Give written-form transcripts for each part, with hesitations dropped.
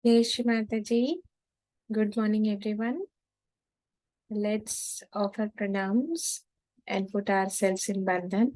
Hey Shri Mataji, good morning everyone. Let's offer pranams and put ourselves in bandhan.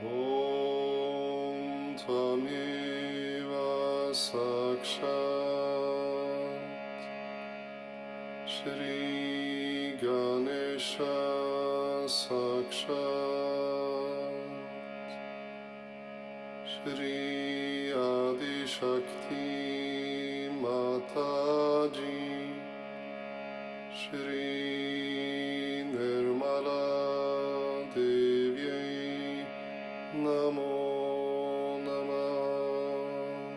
Om Tvameva Sakshat Shri Ganesha Sakshat Shri Adi Shakti Mataji Shri Nirmala Devi Namo Namah.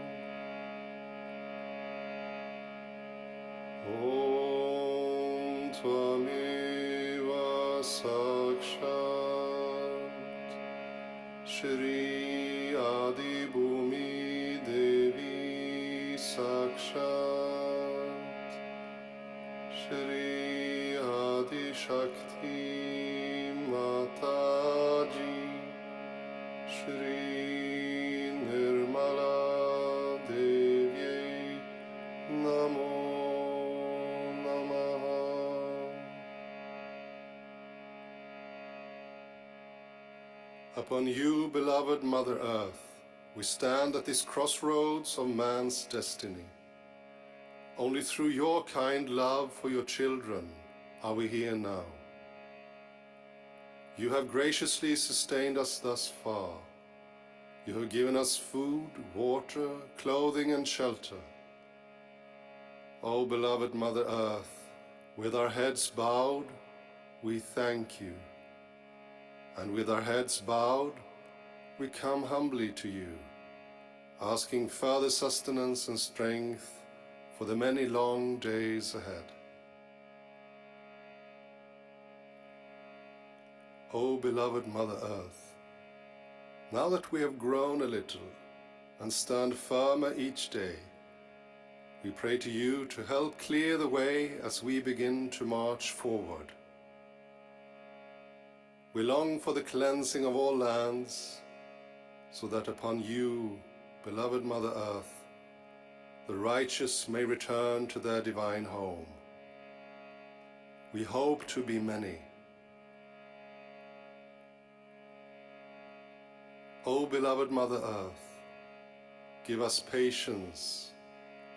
Om Tvameva Sakshat Shri Adi Bhumi Devi Sakshat Shri Adi Shakti Mataji Shri Nirmala Devi Namo Namah. Upon you, beloved Mother Earth, we stand at this crossroads of man's destiny. Only through your kind love for your children are we here now. You have graciously sustained us thus far. You have given us food, water, clothing and shelter. O beloved Mother Earth, with our heads bowed, we thank you. And with our heads bowed, we come humbly to you, asking further sustenance and strength for the many long days ahead. O beloved Mother Earth, now that we have grown a little and stand firmer each day, we pray to you to help clear the way as we begin to march forward. We long for the cleansing of all lands, so that upon you, beloved Mother Earth, the righteous may return to their divine home. We hope to be many. O beloved Mother Earth, give us patience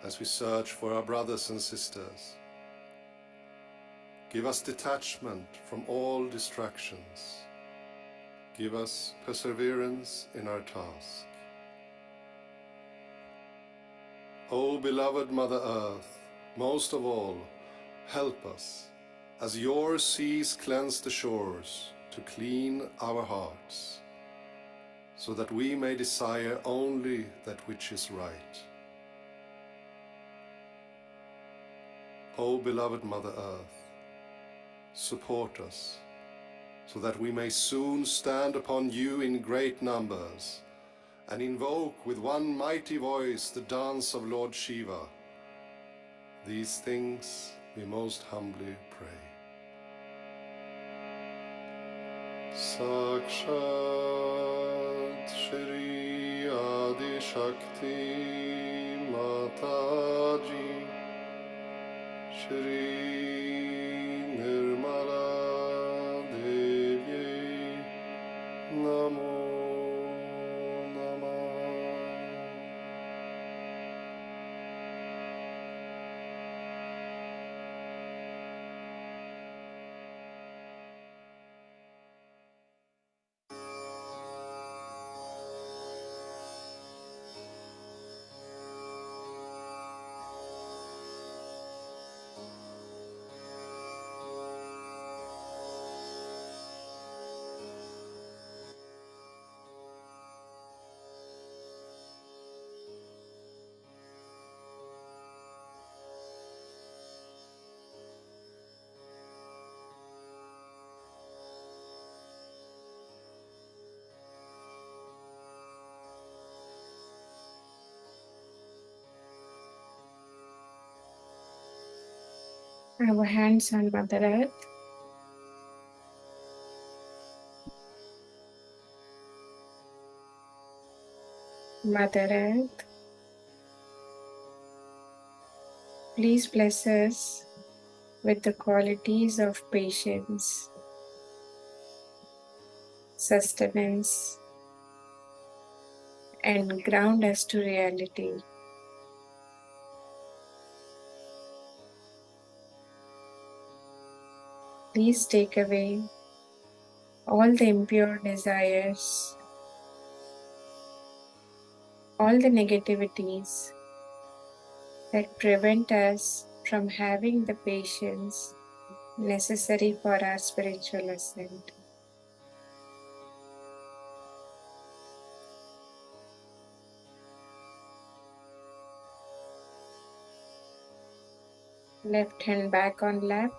as we search for our brothers and sisters. Give us detachment from all distractions. Give us perseverance in our task. O beloved Mother Earth, most of all, help us, as your seas cleanse the shores, to clean our hearts, so that we may desire only that which is right. O beloved Mother Earth, support us, so that we may soon stand upon you in great numbers, and invoke with one mighty voice the dance of Lord Shiva. These things we most humbly pray. Sakshat Shri Adi Shakti Mataji Shri Nirmala Devi Namo Namah. Our hands on Mother Earth. Mother Earth, please bless us with the qualities of patience, sustenance, and ground us to reality. Please take away all the impure desires, all the negativities that prevent us from having the patience necessary for our spiritual ascent. Left hand back on lap.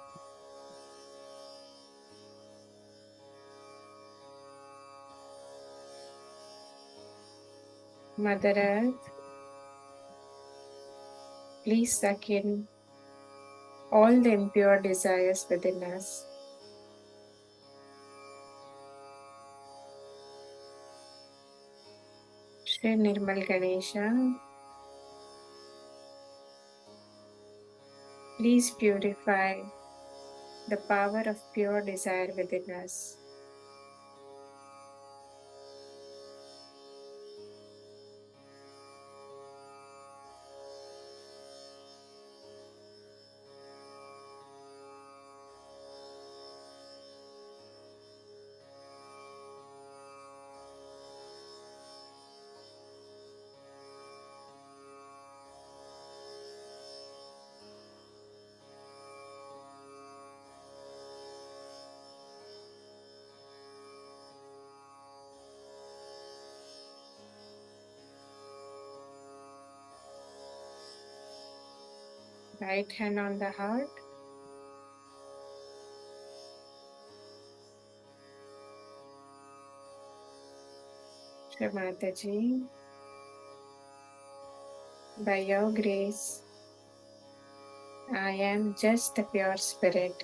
Mother Earth, please suck in all the impure desires within us. Shri Nirmal Ganesha, please purify the power of pure desire within us. Right hand on the heart. Shri Mataji, by your grace, I am just the pure spirit.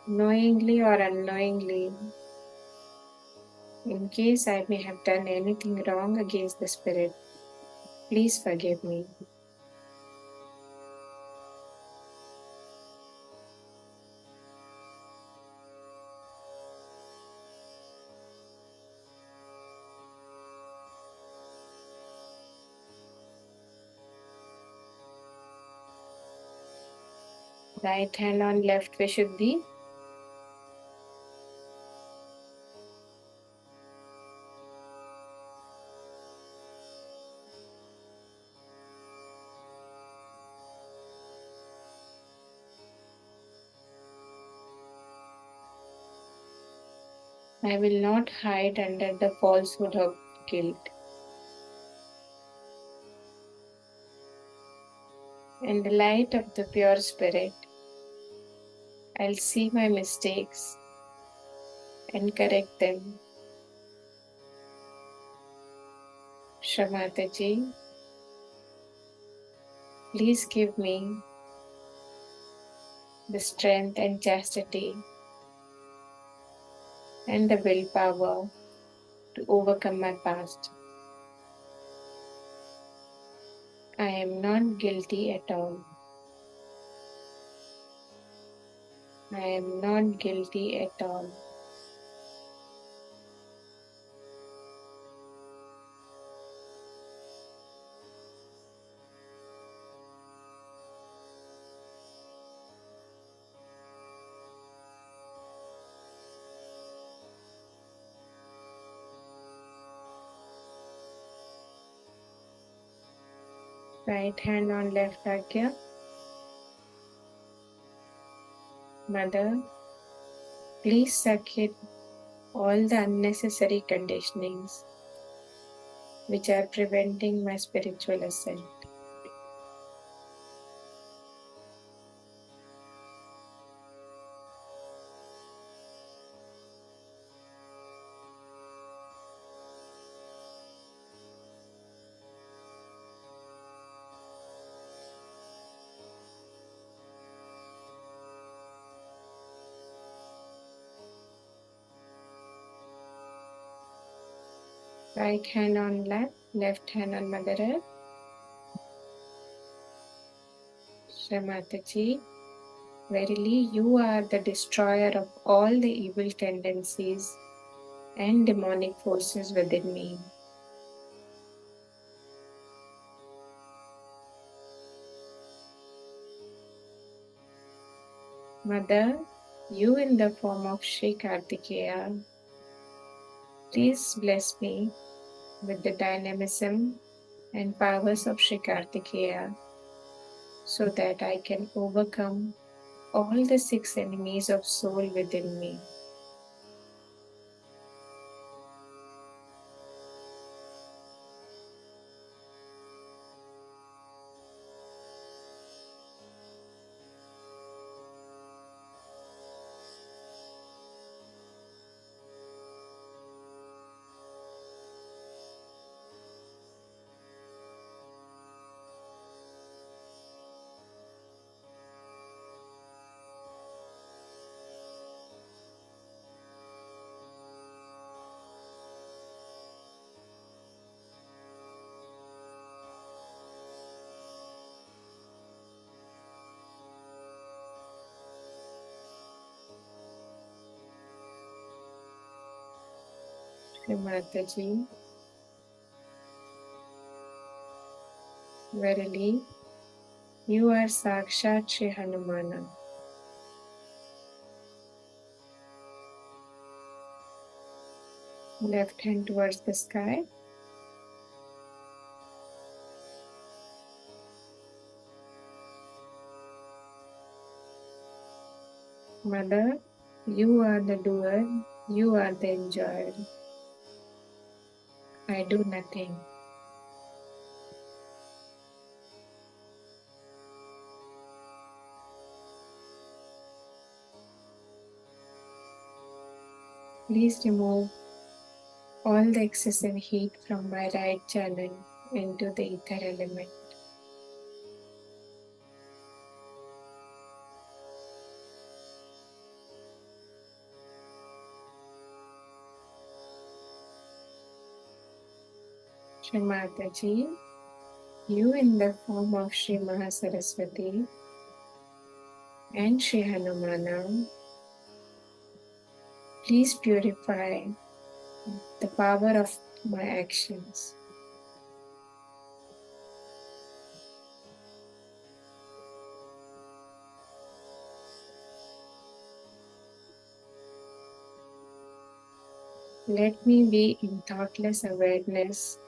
Knowingly or unknowingly, in case I may have done anything wrong against the spirit, please forgive me. Right hand on left Vishuddhi. I will not hide under the falsehood of guilt. In the light of the pure spirit, I'll see my mistakes and correct them. Shamataji, please give me the strength and chastity and the willpower to overcome my past. I am not guilty at all. I am not guilty at all. Right hand on left Agya. Mother, please circuit all the unnecessary conditionings which are preventing my spiritual ascent. Right hand on left hand on Mother Earth. Shamataji, verily you are the destroyer of all the evil tendencies and demonic forces within me. Mother, you in the form of Sri Kartikeya, please bless me with the dynamism and powers of Sri Kartikeya so that I can overcome all the 6 enemies of soul within me. Shri Mataji, verily you are Sakshat Shri Hanumana. Left hand towards the sky. Mother, you are the doer, you are the enjoyer. I do nothing. Please remove all the excessive heat from my right channel into the ether element. Shri Mataji, you in the form of Shri Mahasaraswati and Shri Hanumana, please purify the power of my actions. Let me be in thoughtless awareness.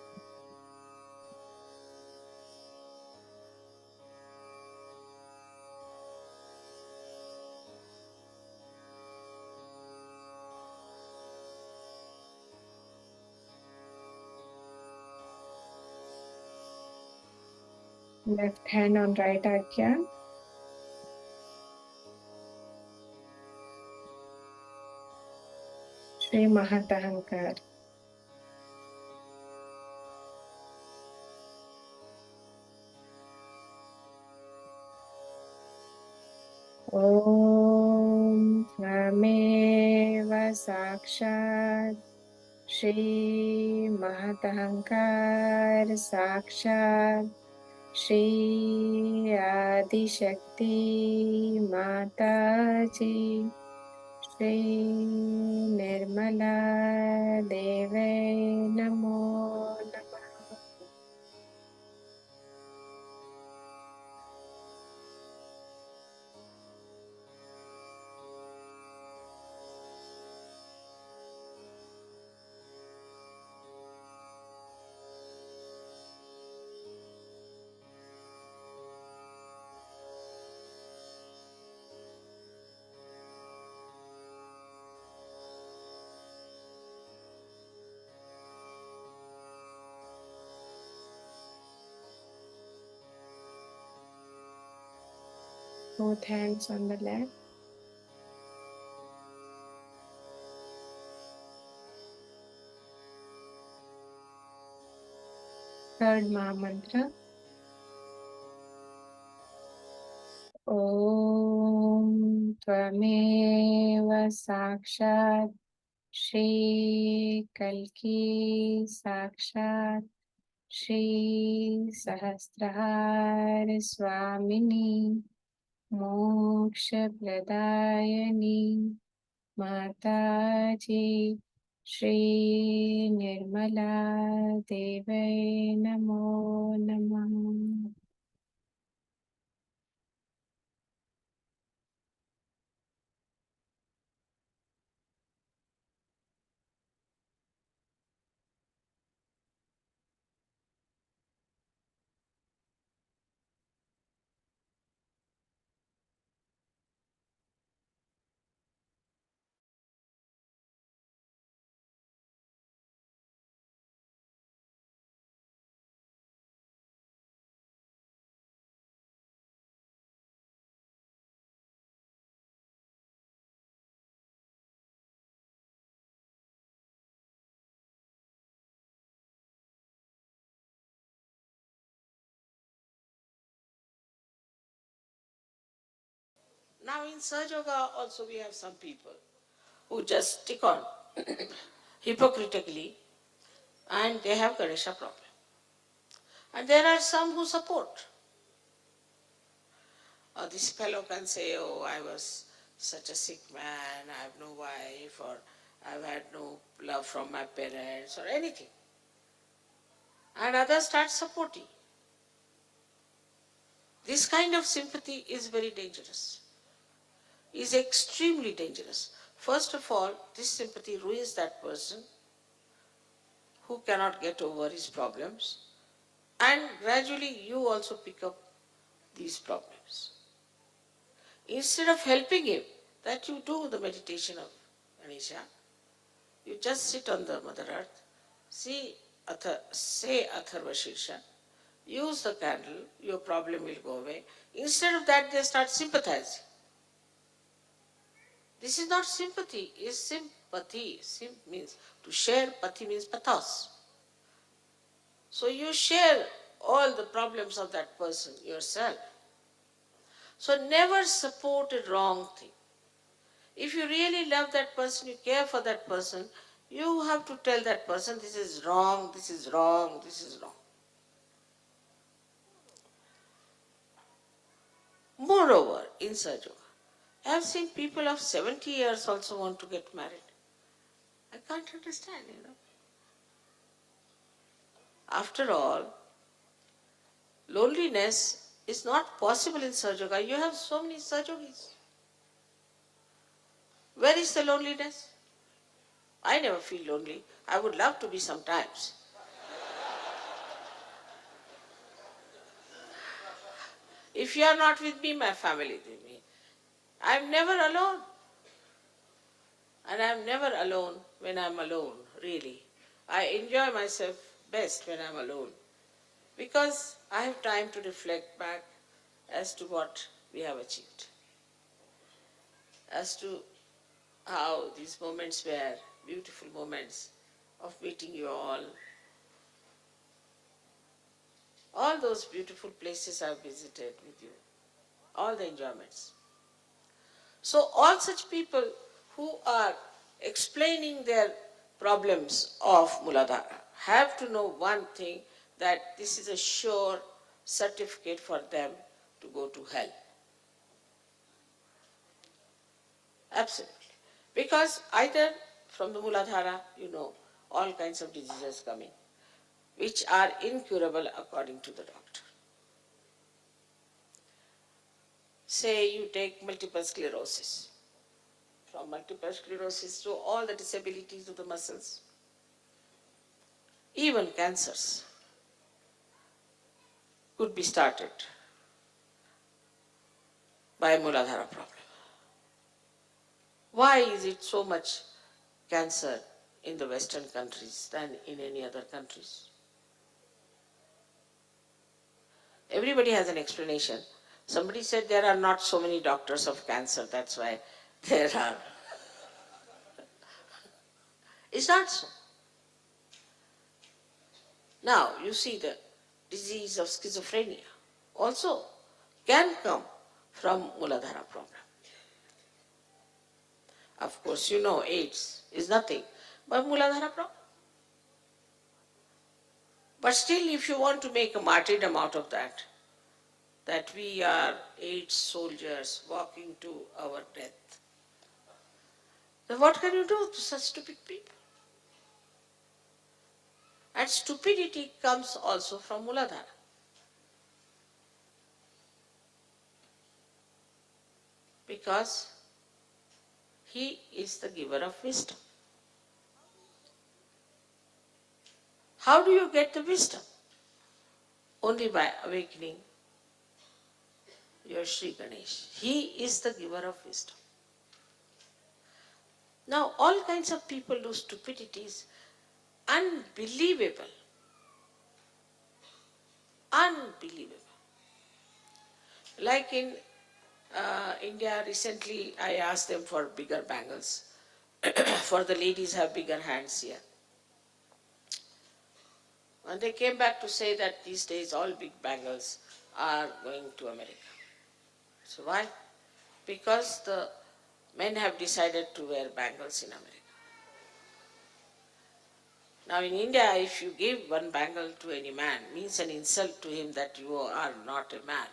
Left hand on right ajna. Shri Mahatahankar. Om Tvameva Sakshat Shri Mahatahankar Sakshat Shri Adi Shakti Mataji Shri Nirmala Deve Namo Namah. 2 hands on the left. Third Maha Mantra. Om Tvameva Sakshat Shri Kalki Sakshat Shri Sahasrahar Swamini Moksha Pradayani Mataji Shri Nirmala Deve Namo Namah. Now in Sahaja Yoga also we have some people who just stick on hypocritically and they have Ganesha problem. And there are some who support. This fellow can say, oh, I was such a sick man, I have no wife, or I've had no love from my parents, or anything. And others start supporting. This kind of sympathy is very dangerous, is extremely dangerous. First of all, this sympathy ruins that person who cannot get over his problems, and gradually you also pick up these problems. Instead of helping him, that you do the meditation of Ganesha, you just sit on the Mother Earth, say Atharva Shirsha, use the candle, your problem will go away. Instead of that, they start sympathizing. This is not sympathy, it's sympathy. Sim means to share, pati means pathos. So you share all the problems of that person yourself. So never support a wrong thing. If you really love that person, you care for that person, you have to tell that person, this is wrong, this is wrong, this is wrong. Moreover, in Sahaja Yoga, I have seen people of 70 years also want to get married. I can't understand. After all, loneliness is not possible in Sahaja Yoga. You have so many Sahaja Yogis. Where is the loneliness? I never feel lonely. I would love to be sometimes. If you are not with me, my family is with me. I am never alone. And I am never alone when I am alone, really. I enjoy myself best when I am alone because I have time to reflect back as to what we have achieved, as to how these moments were beautiful moments of meeting you all those beautiful places I've visited with you, all the enjoyments. So all such people who are explaining their problems of Mooladhara have to know one thing, that this is a sure certificate for them to go to hell. Absolutely. Because either from the Mooladhara, all kinds of diseases coming, which are incurable according to the doctor. Say you take multiple sclerosis. From multiple sclerosis to all the disabilities of the muscles, even cancers could be started by a Mooladhara problem. Why is it so much cancer in the Western countries than in any other countries? Everybody has an explanation. Somebody said there are not so many doctors of cancer, that's why there are. It's not so. Now, you see the disease of schizophrenia also can come from Mooladhara problem. Of course, AIDS is nothing but Mooladhara problem. But still, if you want to make a martyrdom out of that we are AIDS soldiers walking to our death, then what can you do to such stupid people? And stupidity comes also from Mooladhara. Because he is the giver of wisdom. How do you get the wisdom? Only by awakening your Sri Ganesh. He is the giver of wisdom. Now, all kinds of people do stupidities, unbelievable. Unbelievable. Like in India, recently I asked them for bigger bangles. For the ladies have bigger hands here. And they came back to say that these days all big bangles are going to America. So why? Because the men have decided to wear bangles in America. Now in India, if you give one bangle to any man, means an insult to him that you are not a man.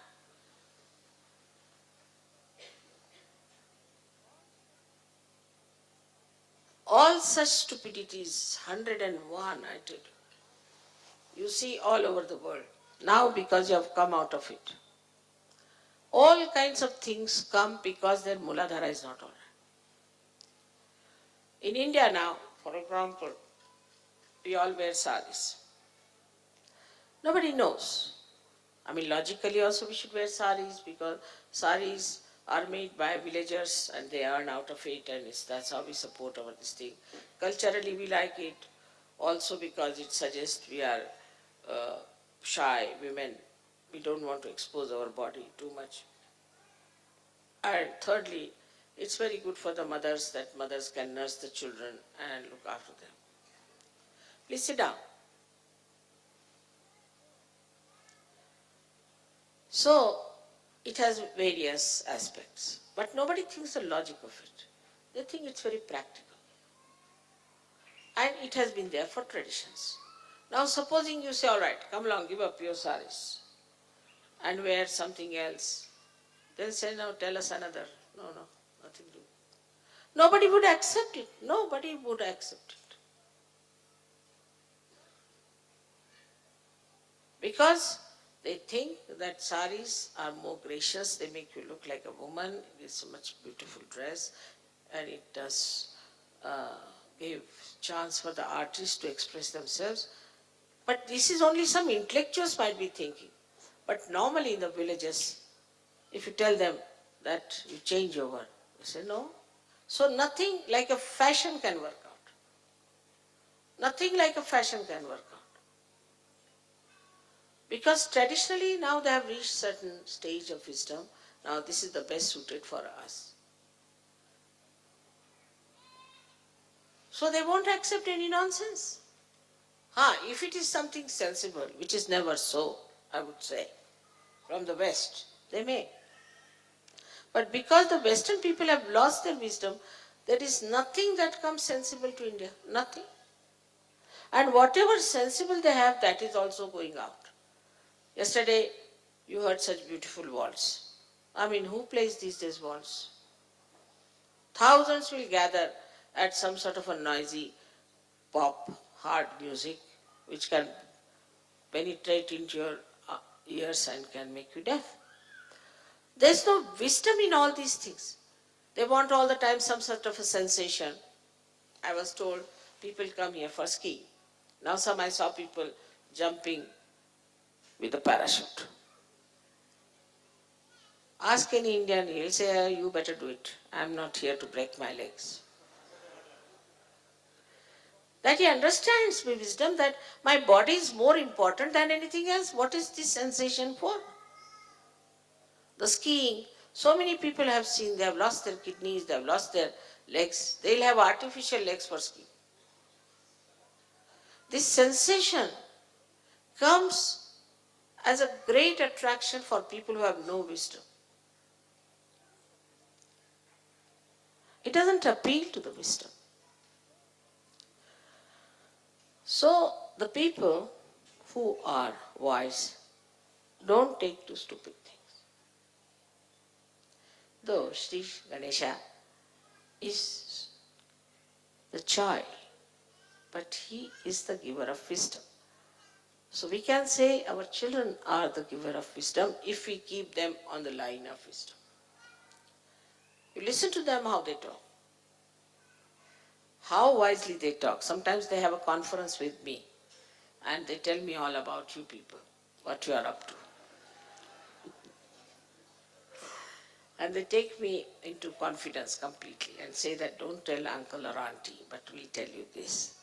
All such stupidities, 101, I tell you see all over the world. Now because you have come out of it. All kinds of things come because their Mooladhara is not all right. In India now, for example, we all wear saris. Nobody knows. I mean, logically also we should wear saris because saris are made by villagers and they earn out of it, and that's how we support our this thing. Culturally we like it also because it suggests we are shy women. We don't want to expose our body too much. And thirdly, it's very good for the mothers that mothers can nurse the children and look after them. Please sit down. So, it has various aspects, but nobody thinks the logic of it. They think it's very practical. And it has been there for traditions. Now, supposing you say, all right, come along, give up your saris and wear something else. Then say, now tell us another. No, nothing to do. Nobody would accept it. Nobody would accept it. Because they think that saris are more gracious, they make you look like a woman, it's a much beautiful dress, and it does gave chance for the artists to express themselves. But this is only some intellectuals might be thinking. But normally in the villages, if you tell them that you change over, they say no. So nothing like a fashion can work out. Nothing like a fashion can work out. Because traditionally now they have reached certain stage of wisdom. Now this is the best suited for us. So they won't accept any nonsense. If it is something sensible, which is never so, I would say, from the West, they may. But because the Western people have lost their wisdom, there is nothing that comes sensible to India. Nothing. And whatever sensible they have, that is also going out. Yesterday, you heard such beautiful waltz. I mean, who plays these days waltz? Thousands will gather at some sort of a noisy pop, hard music, which can penetrate into your ears and can make you deaf. There's no wisdom in all these things. They want all the time some sort of a sensation. I was told people come here for skiing. Now I saw people jumping with a parachute. Ask any Indian, he'll say, you better do it. I'm not here to break my legs. That he understands with wisdom that my body is more important than anything else. What is this sensation for? The skiing, so many people have seen, they have lost their kidneys, they have lost their legs. They'll have artificial legs for skiing. This sensation comes as a great attraction for people who have no wisdom. It doesn't appeal to the wisdom. So the people who are wise don't take to stupid things. Though Sri Ganesha is the child, but he is the giver of wisdom. So we can say our children are the giver of wisdom if we keep them on the line of wisdom. You listen to them how they talk. How wisely they talk. Sometimes they have a conference with me and they tell me all about you people, what you are up to. And they take me into confidence completely and say that don't tell uncle or auntie, but we'll tell you this.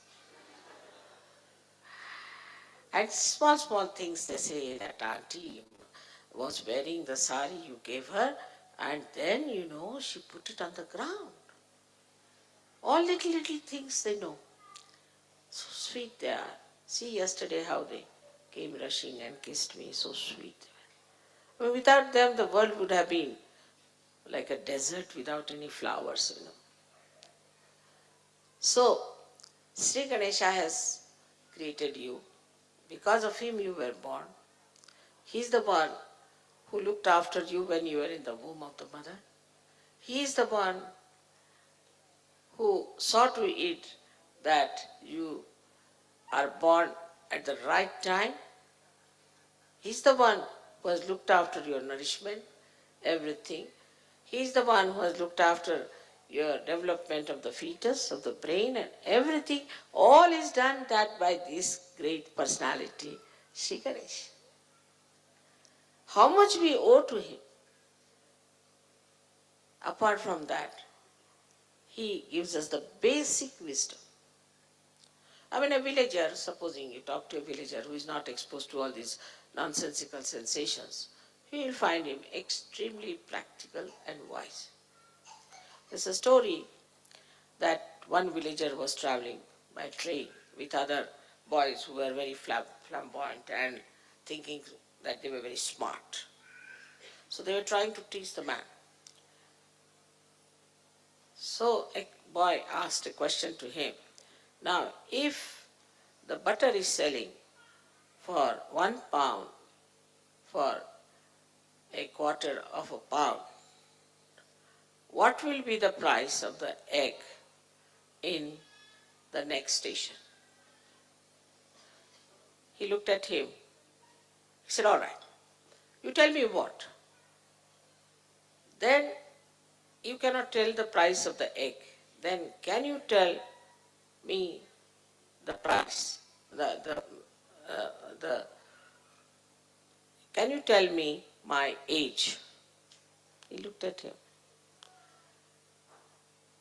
And small things they say that auntie was wearing the sari you gave her and then, she put it on the ground. All little things they know. So sweet they are. See yesterday how they came rushing and kissed me, so sweet. I mean, without them the world would have been like a desert without any flowers, So, Sri Ganesha has created you. Because of him you were born. He is the one who looked after you when you were in the womb of the mother. He is the one who saw to it that you are born at the right time. He is the one who has looked after your nourishment, everything. He is the one who has looked after your development of the fetus, of the brain and everything. All is done that by this great personality, Sri Ganesh. How much we owe to him? Apart from that, he gives us the basic wisdom. I mean, a villager, supposing you talk to a villager who is not exposed to all these nonsensical sensations, you will find him extremely practical and wise. There's a story that one villager was traveling by train with other boys who were very flamboyant and thinking that they were very smart. So they were trying to teach the man. So a boy asked a question to him. Now, if the butter is selling for 1 pound for a quarter of a pound, what will be the price of the egg in the next station? He looked at him. He said, all right, you tell me what? Then you cannot tell the price of the egg. Then can you tell me the price, uh, the, can you tell me my age? He looked at him.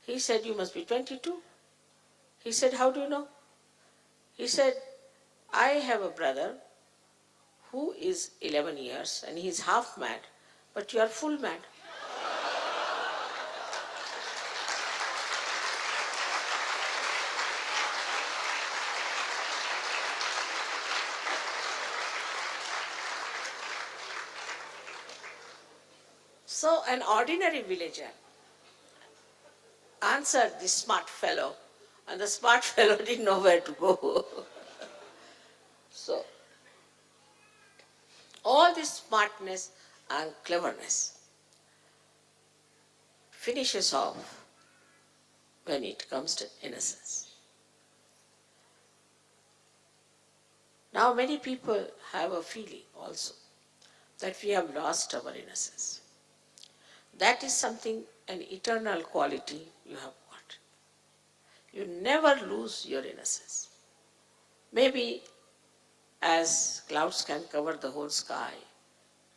He said, you must be 22. He said, how do you know? He said, I have a brother who is 11 years and he is half mad, but you are full mad. So an ordinary villager answered this smart fellow, and the smart fellow didn't know where to go. So all this smartness and cleverness finishes off when it comes to innocence. Now many people have a feeling also that we have lost our innocence. That is something, an eternal quality you have got. You never lose your innocence. Maybe as clouds can cover the whole sky,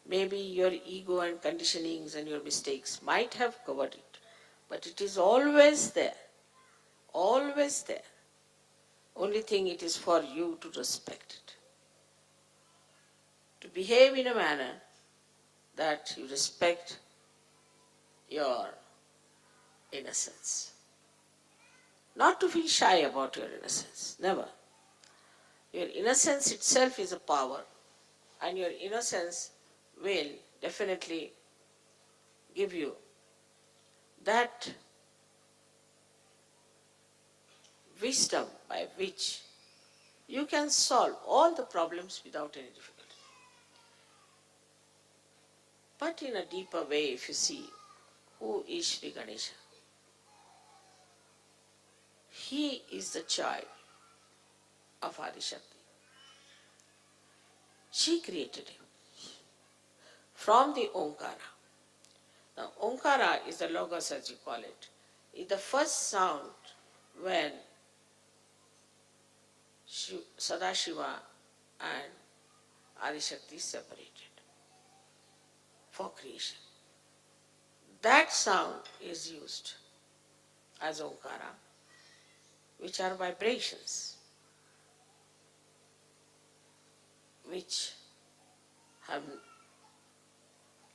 maybe your ego and conditionings and your mistakes might have covered it, but it is always there, always there. Only thing, it is for you to respect it, to behave in a manner that you respect your innocence. Not to feel shy about your innocence, never. Your innocence itself is a power, and your innocence will definitely give you that wisdom by which you can solve all the problems without any difficulty. But in a deeper way, if you see, who is Sri Ganesha? He is the child of Adishakti. She created him from the Omkara. Now, Omkara is the logos, as you call it. It's the first sound when Sadashiva and Adishakti separated for creation. That sound is used as Omkara, which are vibrations, which have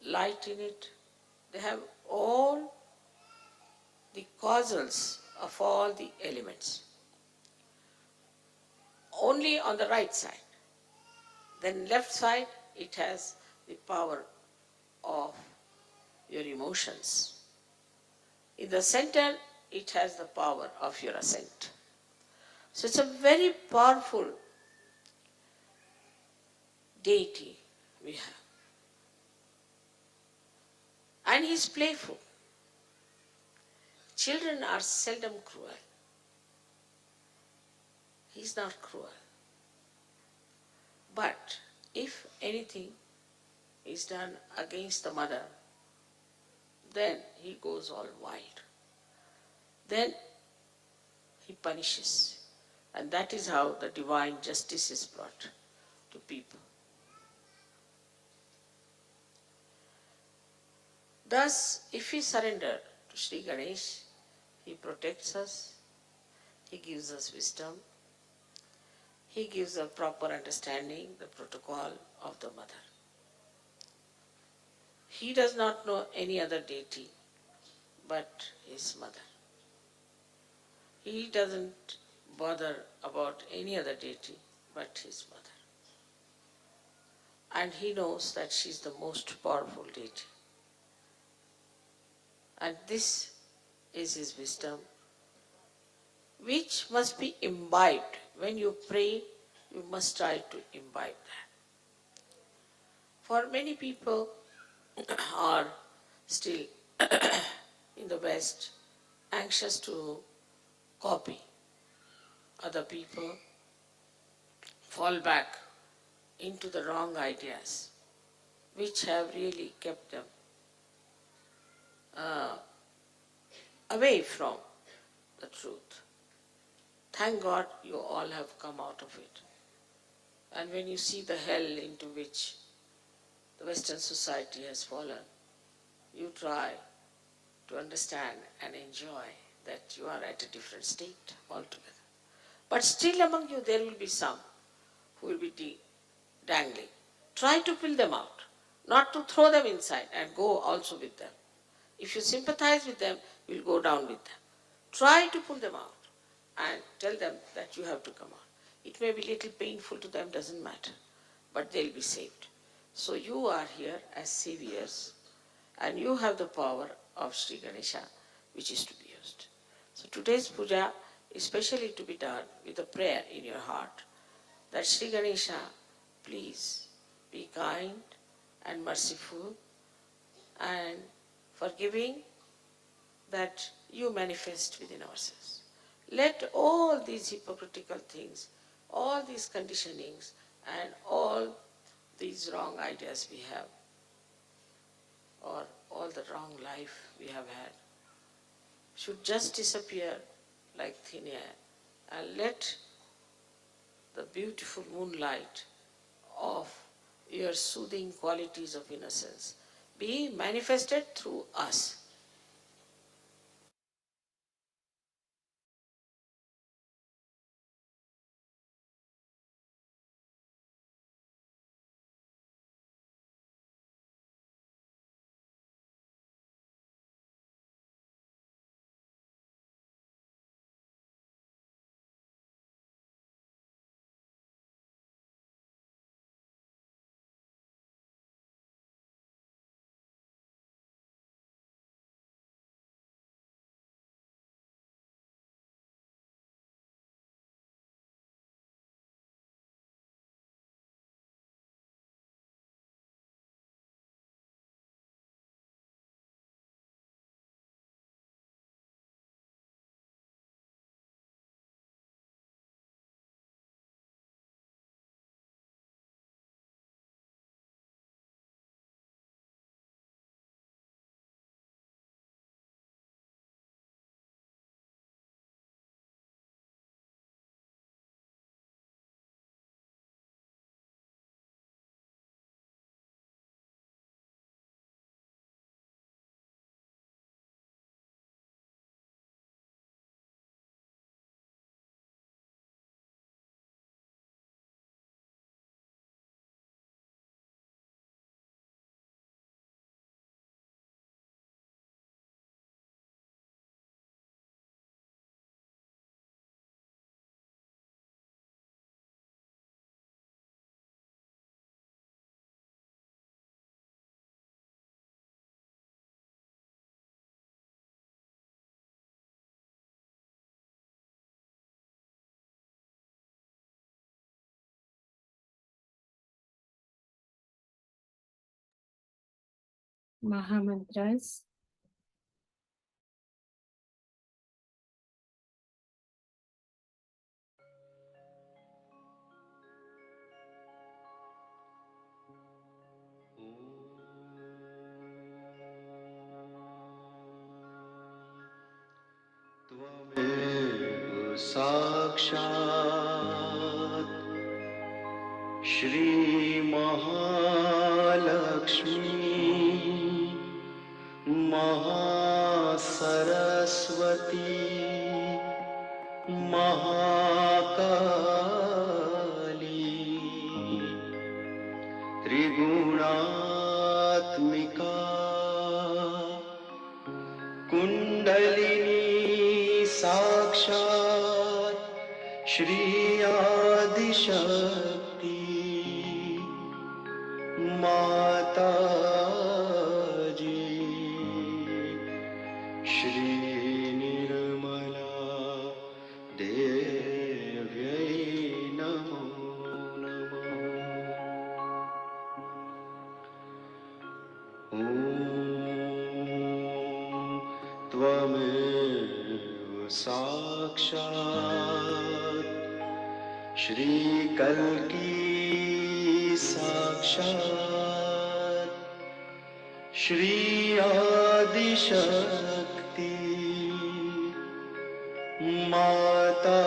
light in it. They have all the causals of all the elements. Only on the right side. Then left side, it has the power of your emotions. In the center, it has the power of your ascent. So it's a very powerful deity we have. And he's playful. Children are seldom cruel. He's not cruel. But if anything is done against the mother, then he goes all wild. Then he punishes. And that is how the divine justice is brought to people. Thus, if we surrender to Sri Ganesh, he protects us, he gives us wisdom, he gives a proper understanding, the protocol of the mother. He does not know any other deity but his mother. He doesn't bother about any other deity but his mother. And he knows that she is the most powerful deity. And this is his wisdom, which must be imbibed. When you pray, you must try to imbibe that. For many people are still in the West anxious to copy other people, fall back into the wrong ideas, which have really kept them away from the truth. Thank God you all have come out of it. And when you see the hell into which the Western society has fallen, you try to understand and enjoy that you are at a different state altogether. But still among you there will be some who will be dangling. Try to pull them out, not to throw them inside and go also with them. If you sympathize with them, you will go down with them. Try to pull them out and tell them that you have to come out. It may be a little painful to them, doesn't matter, but they'll be saved. So you are here as saviors, and you have the power of Sri Ganesha, which is to be used. So today's puja is specially to be done with a prayer in your heart that Sri Ganesha, please be kind and merciful and forgiving, that you manifest within ourselves. Let all these hypocritical things, all these conditionings, and all these wrong ideas we have, or all the wrong life we have had, should just disappear like thin air, and let the beautiful moonlight of your soothing qualities of innocence be manifested through us. Mahamantras. त्वमेव साक्षात् श्रीमहालक्ष्मी महासरस्वती महाकाली त्रिगुणात्मिका कुण्डलिनी साक्षात् श्री आदिशक्ति माता जी श्री निर्मला देव्यै नमो नमः। ॐ त्वमेव साक्षात् श्रीकल्की साक्षात् श्री आदिशक्ति माता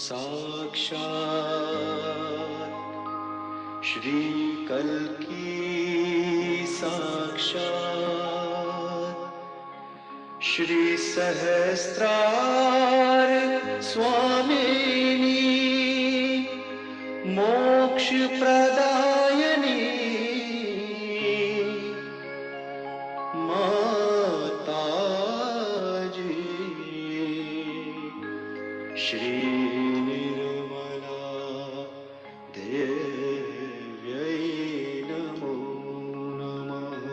साक्षात् श्री कल्की साक्षात् श्री सहस्त्रार स्वामिनी मोक्ष प्रदायिनी माताजी श्री निर्मला देव्यै नमो नमः.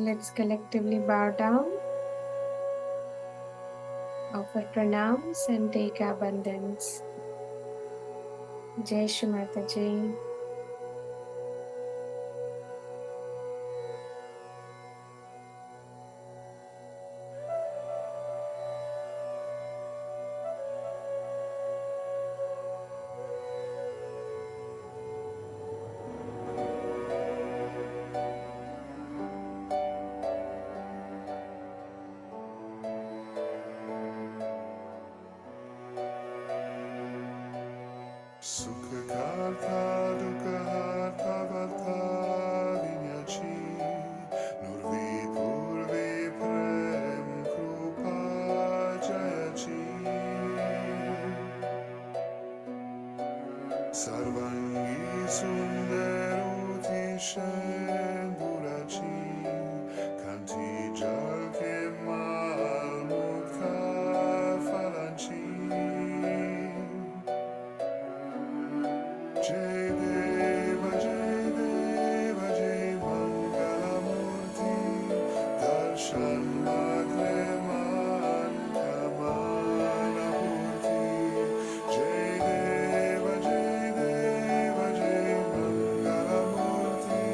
Let's collectively bow down, offer pranams and take abundance. Jai Shri Mataji. Sukha karta dukkha harta varta vinyachi nurvi purvi prem krupa jayachi sarvangi sundaruti shendurachi kanti jal ke mal mukha falanchi Jai Deva Jai Mangala Murti Darshan Magre Man Kamala Murti Jai Deva Jai Mangala Murti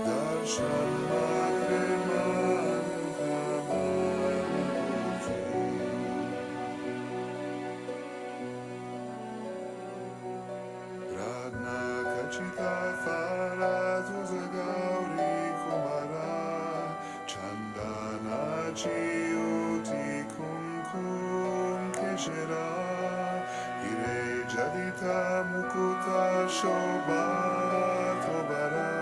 Darshan Magre Man Kamala Murti Ragna Kachita Fara Tuza Gauri Kumara Chandana Chiuti Kumkum Keshera Hire Jadita Mukuta Shobha Tobara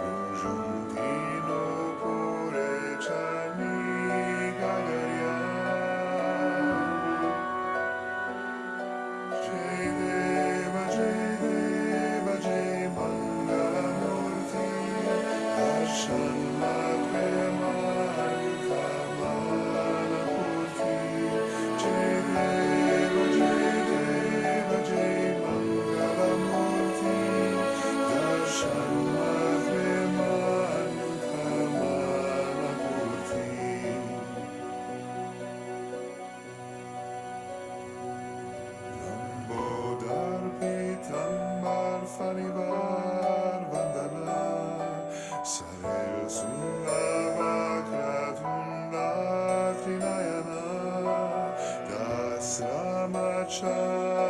Runjuntino Pure Chani Gagaria Jai Deva Jai Mangala Murti Darshan Magre Man Kamala Murti Jai Deva Jai Mangala Murti Darshan Magre Man Kamala Murti Lambodar Pitambar Farivar Vandana Sarel Sundava Kratunda Trinayana Das Ramacharya